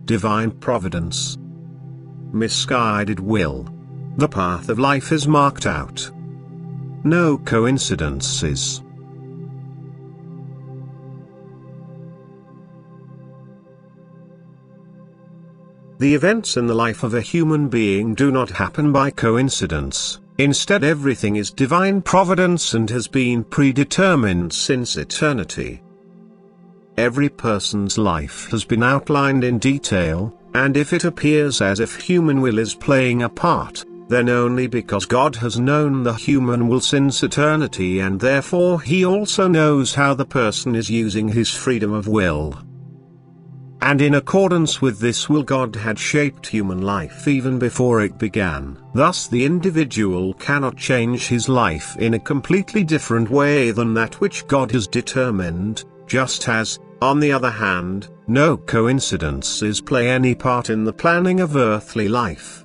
divine providence. Misguided will. The path of life is marked out. No coincidences. The events in the life of a human being do not happen by coincidence. Instead, everything is divine providence and has been predetermined since eternity. Every person's life has been outlined in detail, and if it appears as if human will is playing a part, then only because God has known the human will since eternity, and therefore He also knows how the person is using his freedom of will. And in accordance with this will, God had shaped human life even before it began. Thus the individual cannot change his life in a completely different way than that which God has determined, just as, on the other hand, no coincidences play any part in the planning of earthly life.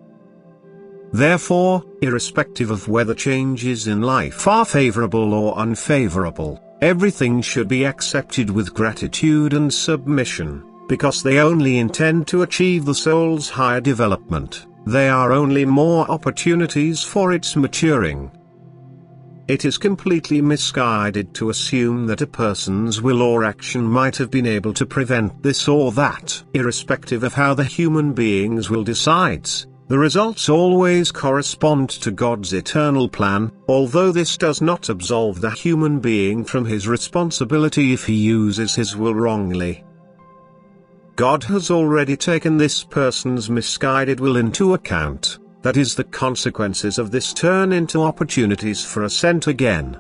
Therefore, irrespective of whether changes in life are favorable or unfavorable, everything should be accepted with gratitude and submission. Because they only intend to achieve the soul's higher development, they are only more opportunities for its maturing. It is completely misguided to assume that a person's will or action might have been able to prevent this or that. Irrespective of how the human being's will decides, the results always correspond to God's eternal plan, although this does not absolve the human being from his responsibility if he uses his will wrongly. God has already taken this person's misguided will into account, that is, the consequences of this turn into opportunities for ascent again.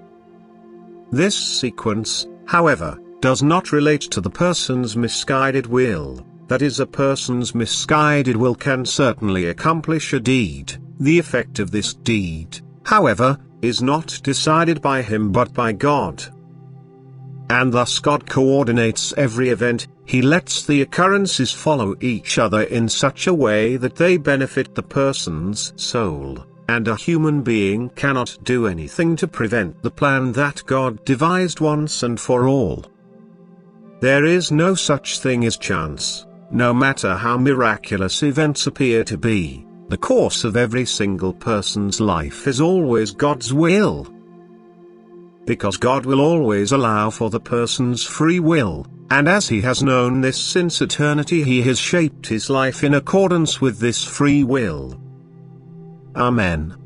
This sequence, however, does not relate to the person's misguided will, that is, a person's misguided will can certainly accomplish a deed. The effect of this deed, however, is not decided by him but by God. And thus God coordinates every event. He lets the occurrences follow each other in such a way that they benefit the person's soul, and a human being cannot do anything to prevent the plan that God devised once and for all. There is no such thing as chance, no matter how miraculous events appear to be. The course of every single person's life is always God's will. Because God will always allow for the person's free will, and as He has known this since eternity, He has shaped his life in accordance with this free will. Amen.